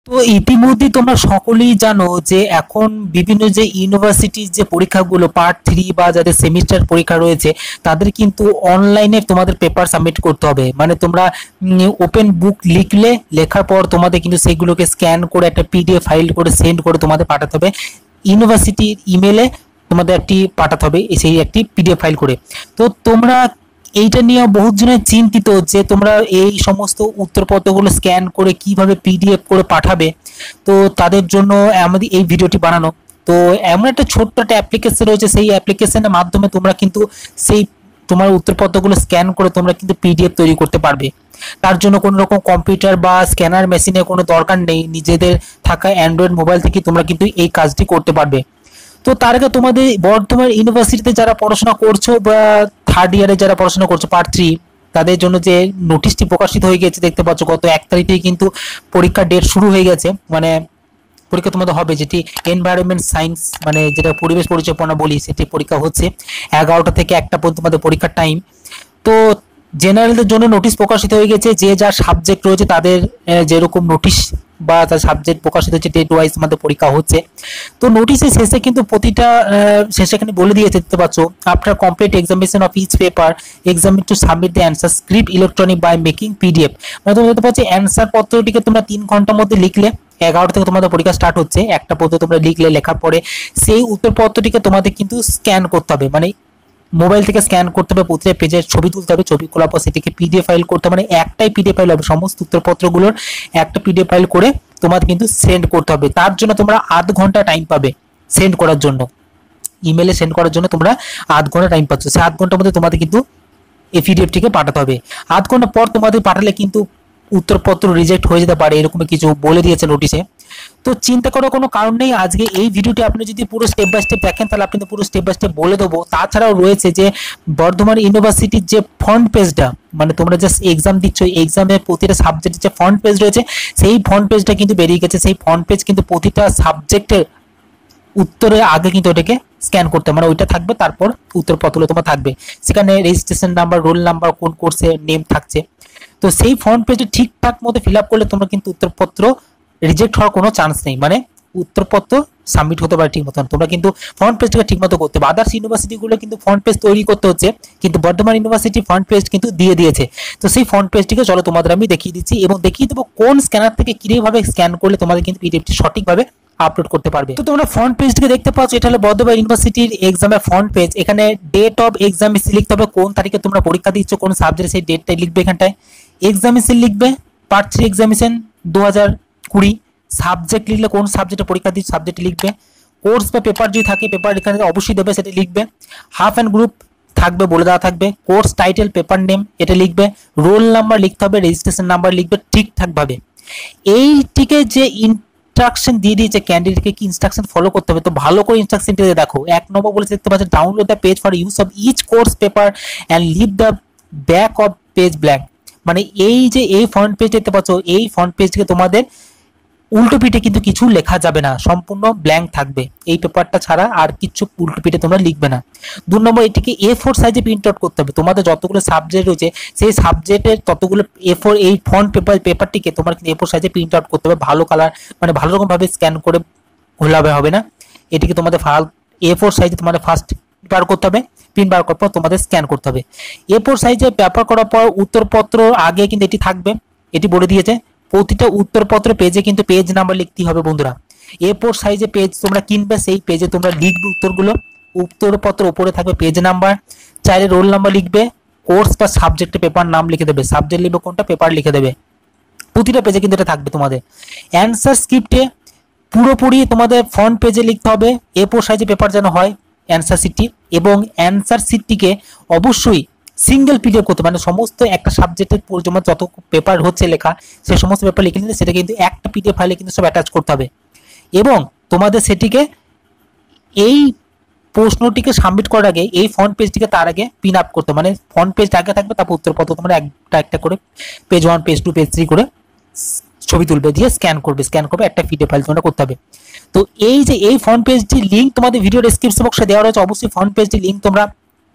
তো ইতিমধ্যে তোমরা সকলেই জানো যে এখন বিভিন্ন যে ইউনিভার্সিটির যে পরীক্ষাগুলো পার্ট 3 বা যাদের সেমিস্টার পরীক্ষা রয়েছে তাদের কিন্তু অনলাইনে তোমাদের পেপার সাবমিট করতে হবে। মানে তোমরা ওপেন বুক লিখলে, লেখার পর তোমাদের কিন্তু সেগুলোকে স্ক্যান করে একটা পিডিএফ ফাইল করে সেন্ড করে তোমাদের পাঠাতে হবে ইউনিভার্সিটির ইমেলে। তোমাদের একটি পাঠাতে হবে সেই একটি পিডিএফ ফাইল করে। তো তোমরা এইটা নিয়ে বহুত জনের চিন্তিত যে তোমরা এই সমস্ত উত্তরপত্রগুলো স্ক্যান করে কিভাবে পিডিএফ করে পাঠাবে। তো তাদের জন্য আমাদের এই ভিডিওটি বানানো। তো এমন একটা ছোট্ট একটা অ্যাপ্লিকেশন রয়েছে, সেই অ্যাপ্লিকেশনের মাধ্যমে তোমরা কিন্তু সেই তোমার উত্তরপত্রগুলো স্ক্যান করে তোমরা কিন্তু পিডিএফ তৈরি করতে পারবে। তার জন্য কোনো রকম কম্পিউটার বা স্ক্যানার মেশিনের কোনো দরকার নেই, নিজেদের থাকা অ্যান্ড্রয়েড মোবাইল থেকে তোমরা কিন্তু এই কাজটি করতে পারবে। তো তার আগে তোমাদের বর্ধমান ইউনিভার্সিটিতে যারা পড়াশোনা করছো বা থার্ড ইয়ারে যারা পড়াশোনা করছো পার্ট 3, তাদের জন্য যে নোটিশটি প্রকাশিত হয়ে গেছে দেখতে পাচ্ছ, গত 1 তারিখ থেকে কিন্তু পরীক্ষার ডেট শুরু হয়ে গেছে। মানে পরীক্ষা তোমাদের হবে, যেটি এনভায়রনমেন্ট সায়েন্স মানে যেটা পরিবেশ পরিচালনা বলি, সেটি পরীক্ষা হচ্ছে 11টা থেকে 1টা পর্যন্ত তোমাদের পরীক্ষার টাইম। তো জেনারেলদের জন্য নোটিশ প্রকাশিত হয়ে গেছে, যে যার সাবজেক্ট রয়েছে তাদের যেরকম নোটিশ বা তার সাবজেক্ট প্রকাশিত হচ্ছে ডেট ওয়াইজ আমাদের পরীক্ষা হচ্ছে। তো নোটিশের শেষে কিন্তু প্রতিটা শেষে এখানে বলে দিয়েছে দেখতে পাচ্ছ, after complete examination of each paper examinee to submit the answer script electronic by making PDF. মানে তোমরা দেখতে পাচ্ছ অ্যান্সার পত্রটিকে তোমরা 3 ঘন্টার মধ্যে লিখলে, 11টা থেকে তোমাদের পরীক্ষা স্টার্ট হচ্ছে, 1টা পর্যন্ত তোমরা লিখলে, লেখার পরে সেই উত্তরপত্রটিকে তোমাদের কিন্তু স্ক্যান করতে হবে। মানে মোবাইল থেকে স্ক্যান করতে হবে, প্রতিটা পেজের ছবি তুলতে হবে, ছবি তোলার পর সেটিকে পিডিএফ ফাইল করতে হবে। মানে একটাই পিডিএফ ফাইল হবে, সমস্ত উত্তরপত্রগুলোর একটা পিডিএফ ফাইল করে তোমাদের কিন্তু সেন্ড করতে হবে। তার জন্য তোমরা 8 ঘন্টা টাইম পাবে সেন্ড করার জন্য, ইমেলে সেন্ড করার জন্য তোমরা 8 ঘন্টা টাইম পাচ্ছ। সেই 8 ঘন্টার মধ্যে তোমাদের কিন্তু এই পিডিএফটিকে পাঠাতে হবে। 8 ঘন্টা পর তোমাদের পাঠালে কিন্তু উত্তরপত্র রিজেক্ট হয়ে যেতে পারে, এরকম কিছু বলে দিয়েছে নোটিশে। তো চিন্তা করার কোনো কারণ নেই। আজকে এই ভিডিওটি আপনি যদি পুরো স্টেপ বাই স্টেপ দেখেন তাহলে আপনি পুরো স্টেপ বাই স্টেপ বলে দেবো। তাছাড়াও রয়েছে যে বর্ধমান ইউনিভার্সিটির যে ফ্রন্ট পেজটা, মানে তোমরা জাস্ট এক্সাম দিচ্ছ, এক্সামের প্রতিটা সাবজেক্টের যে ফ্রন্ট পেজ রয়েছে সেই ফ্রন্ট পেজটা কিন্তু বেরিয়ে গেছে। সেই ফ্রন্ট পেজ কিন্তু প্রতিটা সাবজেক্টের উত্তরের আগে কিন্তু ওটাকে স্ক্যান করতে, মানে ওইটা থাকবে, তারপর উত্তরপত্র তোমার থাকবে, সেখানে রেজিস্ট্রেশন নাম্বার, রোল নাম্বার, কোন কোর্সের নেম থাকছে। তো সেই ফ্রন্ট পেজে ঠিকঠাক মতো ফিল আপ করলে তোমরা কিন্তু উত্তরপত্র রিজেক্ট হওয়ার কোনো চান্স নেই, মানে উত্তরপত্র সাবমিট হতে পারে ঠিক মতন। তোমরা কিন্তু ফ্রন্ট পেজটাকে ঠিক মতো করতে হবে। আদার্স ইউনিভার্সিটিগুলো কিন্তু ফ্রন্ট পেজ তৈরি করতে হচ্ছে, কিন্তু বর্ধমান ইউনিভার্সিটি ফ্রন্ট পেজ কিন্তু দিয়ে দিয়েছে। তো সেই ফ্রন্ট পেজটিকে চলো তোমাদের আমি দেখিয়ে দিচ্ছি এবং দেখিয়ে দেবো কোন স্ক্যানার থেকে কিভাবে স্ক্যান করলে তোমাদের কিন্তু পিডিএফটি সঠিকভাবে আপলোড করতে পারবে। তো তোমরা ফ্রন্ট পেজটিকে দেখতে পাচ্ছ, এটা হলো বর্ধমান ইউনিভার্সিটির এক্সামের ফ্রন্ট পেজ। এখানে ডেট অফ এক্সামিনেশন লিখতে হবে, কোন তারিখে তোমরা পরীক্ষা দিচ্ছ, কোন সাবজেক্টে, সেই ডেটটাই লিখবে এখানটায়। এক্সামিনেশন লিখবে পার্ট 3 এক্সামিনেশন 2020। সাবজেক্ট লিখলে কোন সাবজেক্টে পরীক্ষা দিচ্ছ সাবজেক্ট লিখবে। কোর্স বা পেপার যদি থাকে পেপার এখানে অবশ্যই দেবে, সেটা লিখবে। হাফ অ্যান্ড গ্রুপ থাকবে, বলে দেওয়া থাকবে। কোর্স টাইটেল, পেপার নেম, এটা লিখবে। রোল নাম্বার লিখতে হবে, রেজিস্ট্রেশন নাম্বার লিখবে ঠিকঠাক ভাবে। এইটিকে যে ইনস্ট্রাকশন দিয়ে দিয়েছে ক্যান্ডিডেটকে কি ইনস্ট্রাকশন ফলো করতে হবে, তো ভালো করে ইনস্ট্রাকশনটি দেখো। 1 নম্বর বলে দেখতে পাচ্ছ, download the page for use of each course paper and leave the back of page blank. মানে এই যে এই ফ্রন্ট পেজ দেখতে পাচ্ছ, এই ফ্রন্ট পেজকে তোমাদের উল্টো পিঠে কিন্তু কিছু লেখা যাবে না, সম্পূর্ণ ব্ল্যাঙ্ক থাকবে এই পেপারটা ছাড়া, আর কিছু উল্টো পিঠে তোমরা লিখবে না। 2 নম্বর, এটিকে A4 সাইজে প্রিন্ট আউট করতে হবে। তোমাদের যতগুলো সাবজেক্ট রয়েছে সেই সাবজেক্টের ততগুলো A4 এই ফ্রন্ট পেপারটিকে তোমার কিন্তু A4 সাইজে প্রিন্ট আউট করতে হবে, ভালো কালার, মানে ভালো রকম ভাবে স্ক্যান করে ঘোলাবে হবে না। এটিকে তোমাদের A4 সাইজে তোমাদের ফার্স্ট বার করতে হবে, প্রিন্ট বার করার পর তোমাদের স্ক্যান করতে হবে। A4 সাইজে পেপার করার পর উত্তরপত্র আগে কিন্তু এটি থাকবে, এটি বলে দিয়েছে। প্রতিটা উত্তরপত্র পেজে কিন্তু পেজ নাম্বার লিখতে হবে বন্ধুরা। A4 সাইজে পেজ তোমরা কিনবে, সেই পেজে তোমরা লিখবে উত্তরগুলো। উত্তরপত্র উপরে থাকবে পেজ নাম্বার, চাইলে রোল নাম্বার লিখবে, কোর্স বা সাবজেক্টে পেপার নাম লিখে দেবে, সাবজেক্ট লিখবে কোনটা, পেপার লিখে দেবে। প্রতিটা পেজে কিন্তু এটা থাকবে তোমাদের। অ্যান্সার স্ক্রিপ্টে পুরোপুরি তোমাদের ফ্রন্ট পেজে লিখতে হবে, A4 সাইজে পেপার যেন হয় অ্যান্সার শিটটি, এবং অ্যান্সার শিটটিকে অবশ্যই সিঙ্গেল পিডিএফ করতে, মানে সমস্ত একটা সাবজেক্টের তোমার যত পেপার হচ্ছে লেখা সেই সমস্ত পেপার লিখে নিলে সেটা কিন্তু একটা পিডিএফ ফাইলে কিন্তু সব অ্যাটাচ করতে হবে, এবং তোমাদের সেটিকে এই প্রশ্নটিকে সাবমিট করার আগে এই ফ্রন্ট পেজটিকে তার আগে পিন আপ করতে, মানে ফ্রন্ট পেজটা আগে থাকবে, তারপর উত্তরপত্র তোমরা একটা একটা করে পেজ 1, পেজ 2, পেজ 3 করে ছবি তুলবে, দিয়ে স্ক্যান করবে, একটা পিডিএফ ফাইল তোমরা করতে হবে। তো এই যে এই ফ্রন্ট পেজটি লিঙ্ক তোমাদের ভিডিও ডেসক্রিপশন বক্সে দেওয়া রয়েছে, অবশ্যই ফ্রন্ট পেজটি লিঙ্ক তোমরা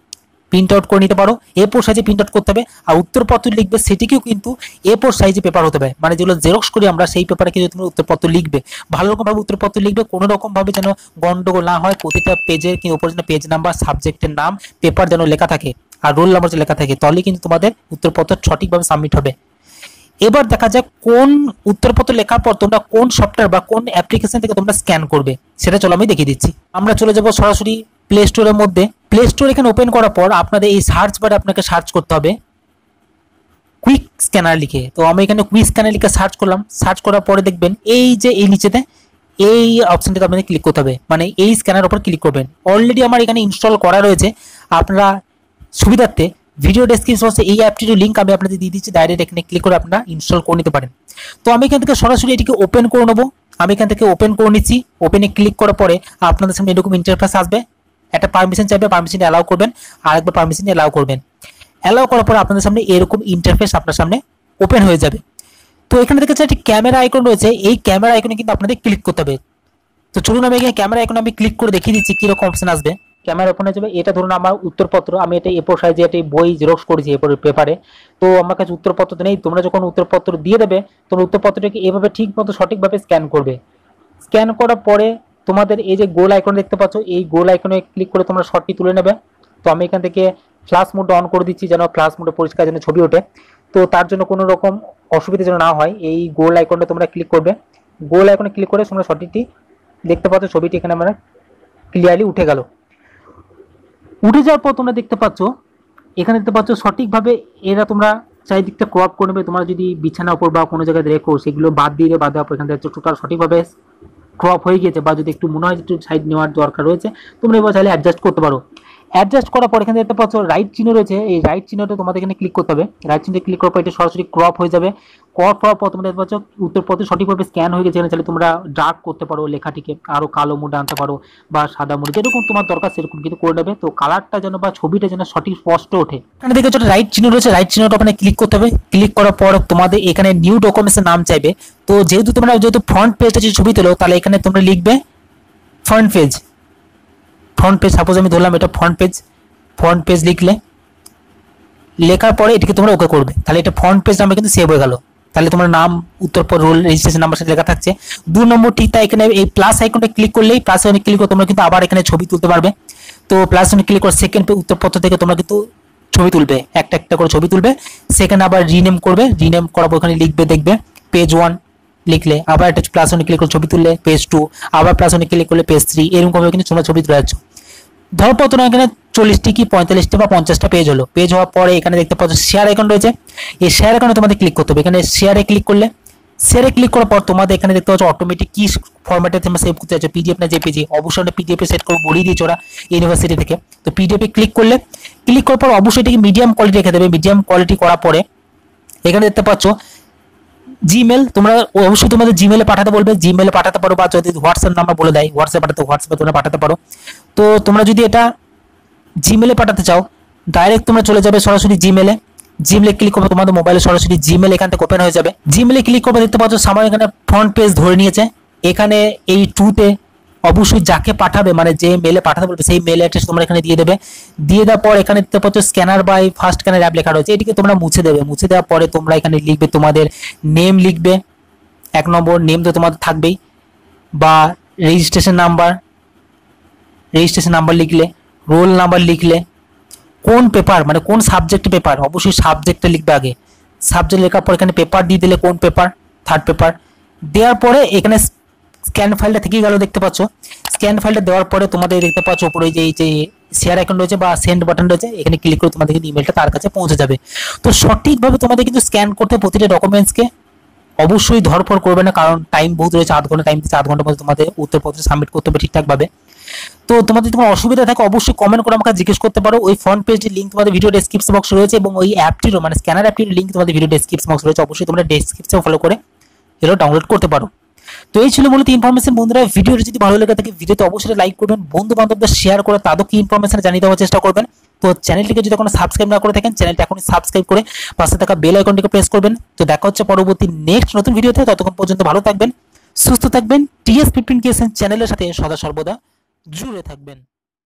প্রিন্ট আউট করে নিতে পারো, A4 সাইজে প্রিন্ট আউট করতে হবে। আর উত্তরপত্র লিখবে সেটিকেও কিন্তু A4 সাইজে পেপার হতে হবে, মানে যেগুলো জেরক্স করি আমরা সেই পেপারে কিন্তু তুমি উত্তরপত্র লিখবে, ভালো রকম ভাবে উত্তরপত্র লিখবে, কোনো রকম ভাবে যেন গন্ডগোল না হয়, প্রতিটা পেজের কি উপরে যেন পেজ নাম্বার, সাবজেক্টের নাম, পেপার যেন লেখা থাকে আর রোল নাম্বার লেখা থাকে, তাহলে কিন্তু তোমাদের উত্তরপত্র সঠিকভাবে সাবমিট হবে। এবার দেখা যাক কোন উত্তরপত্র লেখার পর তোমরা কোন সফটওয়্যার বা কোন অ্যাপ্লিকেশন থেকে তোমরা স্ক্যান করবে, সেটা চলো আমি দেখিয়ে দিচ্ছি। আমরা চলে যাব সরাসরি প্লে স্টোরের মধ্যে। প্লে স্টোর এখানে ওপেন করার পর আপনাদের এই সার্চ বারে আপনাকে সার্চ করতে হবে কুইক স্ক্যানার লিখে। তো আমি এখানে কুইক স্ক্যানার লিখে সার্চ করলাম। সার্চ করার পরে দেখবেন এই যে এই নিচেতে এই অপশনটাতে আপনাদের ক্লিক করতে হবে, মানে এই স্ক্যানার উপর ক্লিক করবেন। অলরেডি আমার এখানে ইনস্টল করা রয়েছে, আপনারা সুবিধার্থে ভিডিও ডেসক্রিপশনে এই অ্যাপটির লিঙ্ক আমি আপনাদের দিয়ে দিচ্ছি, ডাইরেক্ট এখানে ক্লিক করে আপনারা ইনস্টল করে নিতে পারেন। তো আমি এখান থেকে সরাসরি এটিকে ওপেন করে নেবো। আমি এখান থেকে ওপেন করে নিচ্ছি। ওপেনে ক্লিক করার পরে আপনাদের সামনে এরকম ইন্টারফেস আসবে, একটা পারমিশন চাইবে, পারমিশন অ্যালাউ করবেন, আর একবার পারমিশন অ্যালাউ করবেন। অ্যালাউ করার পরে আপনাদের সামনে এরকম ইন্টারফেস আপনার সামনে ওপেন হয়ে যাবে। তো এখানে দেখেছেন একটি ক্যামেরা আইকন রয়েছে, এই ক্যামেরা আইকনে কিন্তু আপনাদের ক্লিক করতে হবে। তো চলুন আমি এখানে ক্যামেরা আইকনে আমি ক্লিক করে দেখিয়ে দিচ্ছি কিরকম অপশন আসবে। ক্যামেরা ওপেন হয়ে যাবে। এটা ধরুন আমার উত্তরপত্র, আমি এটা A4 সাইজে একটা বই জেরক্স করেছি A4 পেপারে। তো আমার কাছে উত্তরপত্র নেই, তোমরা যখন উত্তরপত্র দিয়ে দেবে তোমরা উত্তরপত্রটাকে এভাবে ঠিক মতো সঠিকভাবে স্ক্যান করবে। স্ক্যান করার পরে তোমাদের এই যে গোল আইকন দেখতে পাচ্ছ, এই গোল আইকনে ক্লিক করে তোমরা শটটি তুলে নেবে। তো আমি এখান থেকে ফ্ল্যাশ মোড অন করে দিচ্ছি, যেন ফ্ল্যাশ মোডে পরিষ্কার যেন ছবি ওঠে। তো তার জন্য কোনো রকম অসুবিধা যেন না হয়, এই গোল আইকনটা তোমরা ক্লিক করবে। গোল আইকনে ক্লিক করে তোমরা শটটি দেখতে পাচ্ছ, ছবিটি এখানে আমরা ক্লিয়ারলি উঠে গেল। উঠে যাওয়ার পর তোমরা দেখতে পাচ্ছ এখানে দেখতে পাচ্ছ সঠিকভাবে এরা তোমরা চারিদিকটা ক্রপ করে নেবে। তোমরা যদি বিছানা উপর বা কোনো জায়গায় রেখো সেগুলো বাদ দিয়ে বাদ দেওয়ার পর এখান থেকে টোটাল সঠিকভাবে ক্রপ হয়ে গিয়েছে, বা যদি একটু মনে হয় একটু সাইড নেওয়ার দরকার রয়েছে তোমরা এবার চাইলে অ্যাডজাস্ট করতে পারো। অ্যাডজাস্ট করার পর এখানে দেখতে পাচ্ছ রাইট চিহ্ন রয়েছে, এই রাইট চিহ্নটা তোমাদের এখানে ক্লিক করতে হবে। রাইট চিহ্নে ক্লিক করার পর এটা সরাসরি ক্রপ হয়ে যাবে। ক্রপ হওয়ার পর তোমরা দেখতে পাচ্ছ উত্তরপত্র সঠিকভাবে স্ক্যান হয়ে গেছে। চাইলে তোমরা ডার্ক করতে পারো, লেখাটিকে আরো কালো মোডে আনতে পারো বা সাদা মোডে, যেরকম তোমার দরকার সেরকম কিন্তু করে নেবে। তো কালারটা যেন বা ছবিটা যেন সঠিক স্পষ্ট ওঠে। এখানে দেখে রাইট চিহ্ন রয়েছে, রাইট চিহ্নটা ওখানে ক্লিক করতে হবে। ক্লিক করার পর তোমাদের এখানে নিউ ডকুমেন্টসের নাম চাইবে। তো যেহেতু তোমরা ফ্রন্ট পেজটা যে ছবি তোলো, তাহলে এখানে তোমরা লিখবে front page. Front page suppose আমি ধরলাম এটা ফ্রন্ট পেজ। ফ্রন্ট পেজ লিখলে, লেখার পরে এটিকে তোমরা ওকে করবে, তাহলে এটা ফ্রন্ট পেজ নামে কিন্তু সেভ হয়ে গেল। তাহলে তোমার নাম, উত্তরপত্র, রোল, রেজিস্ট্রেশন নাম্বার সাথে লেখা থাকছে। 2 নম্বর ঠিক তাই, এখানে এই প্লাস আইকনটা ক্লিক করলেই, প্লাস আইকনে ক্লিক করে তোমরা কিন্তু আবার এখানে ছবি তুলতে পারবে। তো প্লাস আইকনে ক্লিক করে সেকেন্ড পেজ উত্তরপত্র থেকে তোমরা কিন্তু ছবি তুলবে, একটা একটা করে ছবি তুলবে। সেখানে আবার রিনেম করবে, রিনেম করার পর ওখানে লিখবে, দেখবে পেজ 1 লিখলে আবার একটা প্লাস আইকনে ক্লিক করে ছবি তুললে পেজ 2, আবার প্লাস আইকনে ক্লিক করলে পেজ 3, এরকম ভাবে কিন্তু তোমরা ছবি তুলে যাচ্ছ। ধরো প্রথমে এখানে 40টি কি 45টি বা 50টা পেজ হলো। পেজ হওয়ার পরে এখানে দেখতে পাচ্ছ শেয়ার আইকন রয়েছে, এই শেয়ার আইকনে তোমাদের ক্লিক করতে হবে। এখানে শেয়ারে ক্লিক করলে, শেয়ারে ক্লিক করার পর তোমাদের এখানে দেখতে পাচ্ছ অটোমেটিক কি ফরম্যাটে তোমরা সেভ করতে চাচ্ছ, পিডিএফ না জেপিজি। অবশ্যই পিডিএফ এ সেট করে বলিয়ে দিয়েছে ওরা ইউনিভার্সিটি থেকে। তো পিডিএফ এ ক্লিক করলে, ক্লিক করার পর অবশ্যই এটাকে মিডিয়াম কোয়ালিটি রেখে দেবে। মিডিয়াম কোয়ালিটি করার পরে এখানে দেখতে পাচ্ছ জিমেল, তোমরা অবশ্যই তোমাদের জিমেলে পাঠাতে বলবে, জিমেলে পাঠাতে পারো, বা যদি হোয়াটসঅ্যাপ নাম্বার বলে দেয় হোয়াটসঅ্যাপ পাঠাতে, হোয়াটসঅ্যাপে তোমরা পাঠাতে পারো। তো তোমরা যদি এটা জিমেলে পাঠাতে চাও, ডাইরেক্ট তোমরা চলে যাবে সরাসরি জিমেলে। জিমেলে ক্লিক করবে, তোমাদের মোবাইলে সরাসরি জিমেল এখান থেকে ওপেন হয়ে যাবে। জিমেলে ক্লিক করবে, দেখতে পাচ্ছ সামনে এখানে ফ্রন্ট পেজ ধরে নিয়েছে। এখানে এই টুতে অবশ্যই যাকে পাঠাবে, মানে যে মেলে পাঠাতে বলবে সেই মেল অ্যাড্রেস তোমরা এখানে দিয়ে দেবে। দিয়ে দেওয়ার পর এখানে দেখতে পাচ্ছ scanner by first scanner app লেখা রয়েছে, এটিকে তোমরা মুছে দেবে। মুছে দেওয়ার পরে তোমরা এখানে লিখবে তোমাদের নেম, লিখবে 1 নম্বর নেম তো তোমাদের থাকবেই, বা রেজিস্ট্রেশন নাম্বার লিখলে, রোল নাম্বার লিখলে, কোন পেপার মানে কোন সাবজেক্ট পেপার, অবশ্যই সাবজেক্টটা লিখবে আগে। সাবজেক্ট লেখার পর এখানে পেপার দিয়ে দিলে কোন পেপার, থার্ড পেপার। দেওয়ার পরে এখানে স্ক্যান ফাইলটা থেকে গেল, দেখতে পাচ্ছ। স্ক্যান ফাইলটা দেওয়ার পরে তোমাদের দেখতে পাচ্ছ উপরে যে এই যে শেয়ার আইকন রয়েছে বা সেন্ড বাটন রয়েছে, এখানে ক্লিক করে তোমাদের ইমেলটা তার কাছে পৌঁছে যাবে। তো সঠিকভাবে তোমাদের কিন্তু স্ক্যান করতে প্রতিটা ডকুমেন্টসকে অবশ্যই ধরপড় করবে না, কারণ টাইম বহুত রয়েছে, 8 ঘন্টা টাইম দিচ্ছে। 8 ঘন্টার মধ্যে তোমাদের উত্তরপত্র সাবমিট করতে হবে ঠিকঠাকভাবে। তো তোমাদের কোনো অসুবিধা থাকে অবশ্যই কমেন্ট করে আমাকে জিজ্ঞেস করতে পারো। ওই ফ্রন্ট পেজের লিঙ্ক তোমাদের ভিডিও ডেসক্রিপশন বক্সে রয়েছে, এবং ওই অ্যাপটিরও মানে স্ক্যানার অ্যাপটির লিঙ্ক তোমাদের ভিডিও ডেসক্রিপশন বক্সে রয়েছে। অবশ্যই তোমরা ডেসক্রিপশন ফলো করে এগুলো ডাউনলোড করতে পারো। তো এই ছিল মূলত ইনফরমেশন। বন্ধুরা ভিডিওটি যদি ভালো লেগে থাকে ভিডিওতে অবশ্যই লাইক করবেন, বন্ধু বান্ধবদের শেয়ার করে তাদেরকে ইনফরমেশন জানিয়ে দেওয়ার চেষ্টা করবেন। তো চ্যানেলটিকে যদি এখনো সাবস্ক্রাইব না করে থাকেন, চ্যানেলটি এখনই সাবস্ক্রাইব করে পাশে থাকা বেল আইকনটিকে প্রেস করবেন। তো দেখা হচ্ছে পরবর্তী নেক্সট নতুন ভিডিওতে। ততক্ষণ পর্যন্ত ভালো থাকবেন, সুস্থ থাকবেন, TS15 চ্যানেলের সাথে সদা সর্বদা জুড়ে থাকবেন।